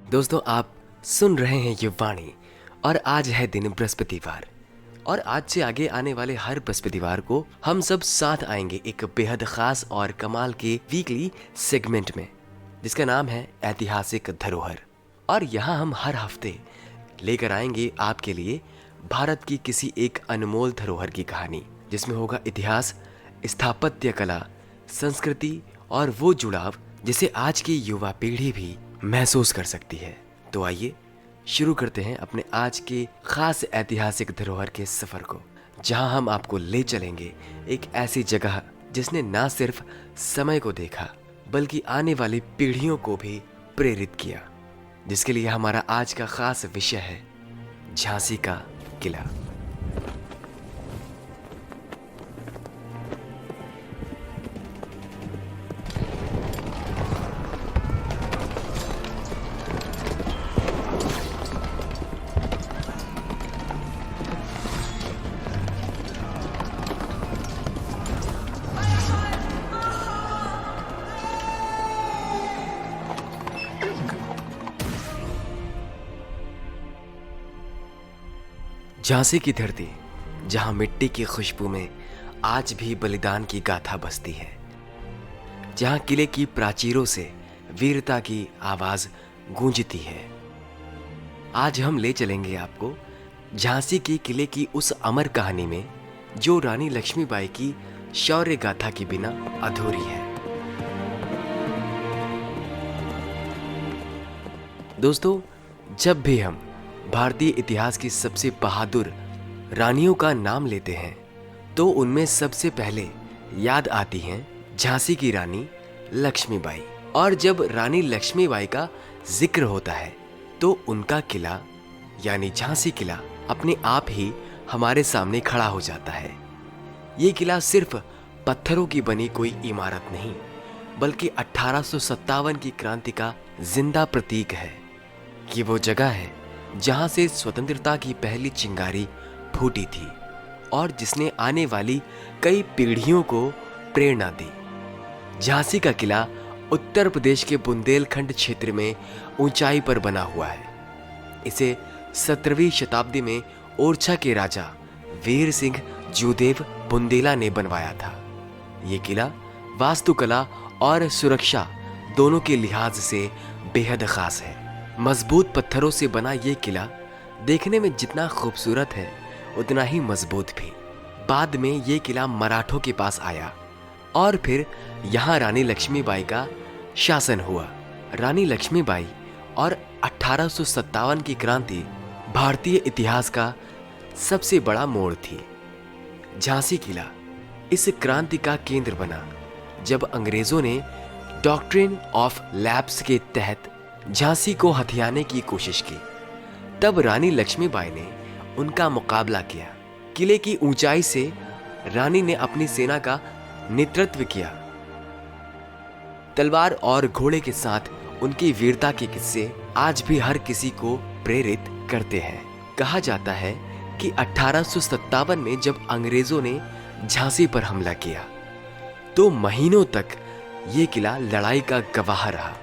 दोस्तों, आप सुन रहे हैं ये वाणी और आज है दिन बृहस्पतिवार। और आज से आगे आने वाले हर बृहस्पतिवार को हम सब साथ आएंगे एक बेहद खास और कमाल के वीकली सेगमेंट में, जिसका नाम है ऐतिहासिक धरोहर। और यहाँ हम हर हफ्ते लेकर आएंगे आपके लिए भारत की किसी एक अनमोल धरोहर की कहानी, जिसमें होगा इतिहास, स्थापत्य कला, संस्कृति और वो जुड़ाव जिसे आज की युवा पीढ़ी भी महसूस कर सकती है। तो आइए शुरू करते हैं अपने आज के खास ऐतिहासिक धरोहर के सफर को, जहां हम आपको ले चलेंगे एक ऐसी जगह जिसने ना सिर्फ समय को देखा बल्कि आने वाली पीढ़ियों को भी प्रेरित किया, जिसके लिए हमारा आज का खास विषय है झांसी का किला। झांसी की धरती, जहां मिट्टी की खुशबू में आज भी बलिदान की गाथा बसती है, जहां किले की प्राचीरों से वीरता की आवाज गूंजती है। आज हम ले चलेंगे आपको झांसी के किले की उस अमर कहानी में जो रानी लक्ष्मीबाई की शौर्य गाथा के बिना अधूरी है। दोस्तों, जब भी हम भारतीय इतिहास की सबसे बहादुर रानियों का नाम लेते हैं तो उनमें सबसे पहले याद आती हैं झांसी की रानी लक्ष्मीबाई। और जब रानी लक्ष्मीबाई का जिक्र होता है तो उनका किला यानी झांसी किला अपने आप ही हमारे सामने खड़ा हो जाता है। ये किला सिर्फ पत्थरों की बनी कोई इमारत नहीं, बल्कि 1857 की क्रांति का जिंदा प्रतीक है। ये वो जगह है जहां से स्वतंत्रता की पहली चिंगारी फूटी थी और जिसने आने वाली कई पीढ़ियों को प्रेरणा दी। झांसी का किला उत्तर प्रदेश के बुंदेलखंड क्षेत्र में ऊंचाई पर बना हुआ है। इसे 17वीं शताब्दी में ओरछा के राजा वीर सिंह जूदेव बुंदेला ने बनवाया था। ये किला वास्तुकला और सुरक्षा दोनों के लिहाज से बेहद खास है। मजबूत पत्थरों से बना ये किला देखने में जितना खूबसूरत है उतना ही मजबूत भी। बाद में ये किला मराठों के पास आया और फिर यहाँ रानी लक्ष्मीबाई का शासन हुआ। रानी लक्ष्मीबाई और 1857 की क्रांति भारतीय इतिहास का सबसे बड़ा मोड़ थी। झांसी किला इस क्रांति का केंद्र बना जब अंग्रेजों ने डॉक्ट्रिन ऑफ लैप्स के तहत झांसी को हथियाने की कोशिश की। तब रानी लक्ष्मीबाई ने उनका मुकाबला किया। किले की ऊंचाई से रानी ने अपनी सेना का नेतृत्व किया। तलवार और घोड़े के साथ उनकी वीरता के किस्से आज भी हर किसी को प्रेरित करते हैं। कहा जाता है कि 1857 में जब अंग्रेजों ने झांसी पर हमला किया तो महीनों तक ये किला लड़ाई का गवाह रहा।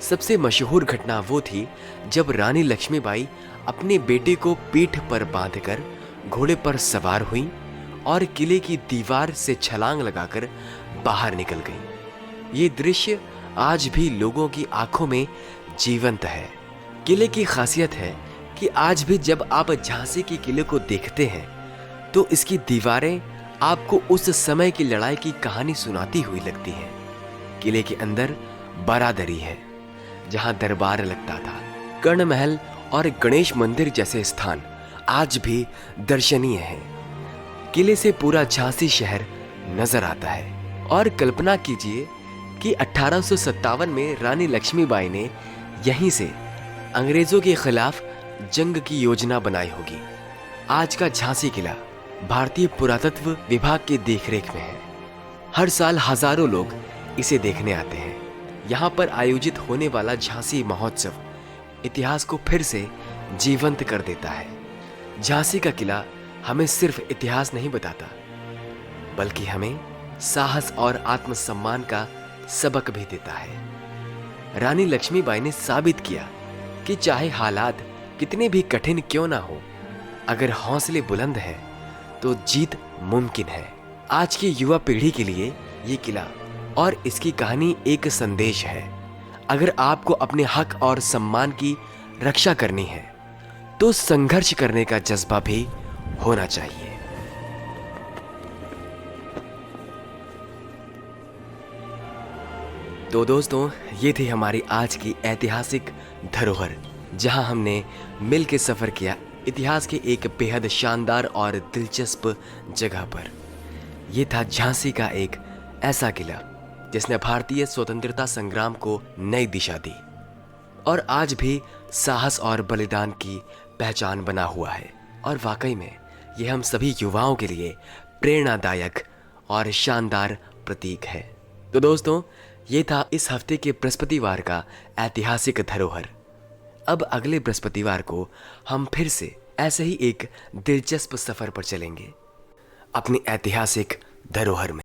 सबसे मशहूर घटना वो थी जब रानी लक्ष्मीबाई अपने बेटे को पीठ पर बांधकर घोड़े पर सवार हुई और किले की दीवार से छलांग लगाकर बाहर निकल गई। ये दृश्य आज भी लोगों की आंखों में जीवंत है। किले की खासियत है कि आज भी जब आप झांसी के किले को देखते हैं तो इसकी दीवारें आपको उस समय की लड़ाई की कहानी सुनाती हुई लगती हैं। किले के अंदर बारादरी है जहां दरबार लगता था। कर्ण महल और गणेश मंदिर जैसे स्थान आज भी दर्शनीय हैं। किले से पूरा झांसी शहर नजर आता है। और कल्पना कीजिए कि 1857 में रानी लक्ष्मीबाई ने यहीं से अंग्रेजों के खिलाफ जंग की योजना बनाई होगी। आज का झांसी किला भारतीय पुरातत्व विभाग की देखरेख में है। हर साल हजारों लोग इसे देखने आते हैं। यहाँ पर आयोजित होने वाला झांसी महोत्सव इतिहास को फिर से जीवंत कर देता है। झांसी का किला हमें सिर्फ इतिहास नहीं बताता, बल्कि हमें साहस और आत्मसम्मान का सबक भी देता है। रानी लक्ष्मीबाई ने साबित किया कि चाहे हालात कितने भी कठिन क्यों ना हो, अगर हौसले बुलंद हैं तो जीत मुमकिन है। आज की युवा पीढ़ी के लिए ये किला और इसकी कहानी एक संदेश है। अगर आपको अपने हक और सम्मान की रक्षा करनी है तो संघर्ष करने का जज्बा भी होना चाहिए। तो दोस्तों, ये थी हमारी आज की ऐतिहासिक धरोहर, जहां हमने मिल के सफर किया इतिहास के एक बेहद शानदार और दिलचस्प जगह पर। यह था झांसी का एक ऐसा किला जिसने भारतीय स्वतंत्रता संग्राम को नई दिशा दी और आज भी साहस और बलिदान की पहचान बना हुआ है। और वाकई में यह हम सभी युवाओं के लिए प्रेरणादायक और शानदार प्रतीक है। तो दोस्तों, ये था इस हफ्ते के बृहस्पतिवार का ऐतिहासिक धरोहर। अब अगले बृहस्पतिवार को हम फिर से ऐसे ही एक दिलचस्प सफर पर चलेंगे अपनी ऐतिहासिक धरोहर में।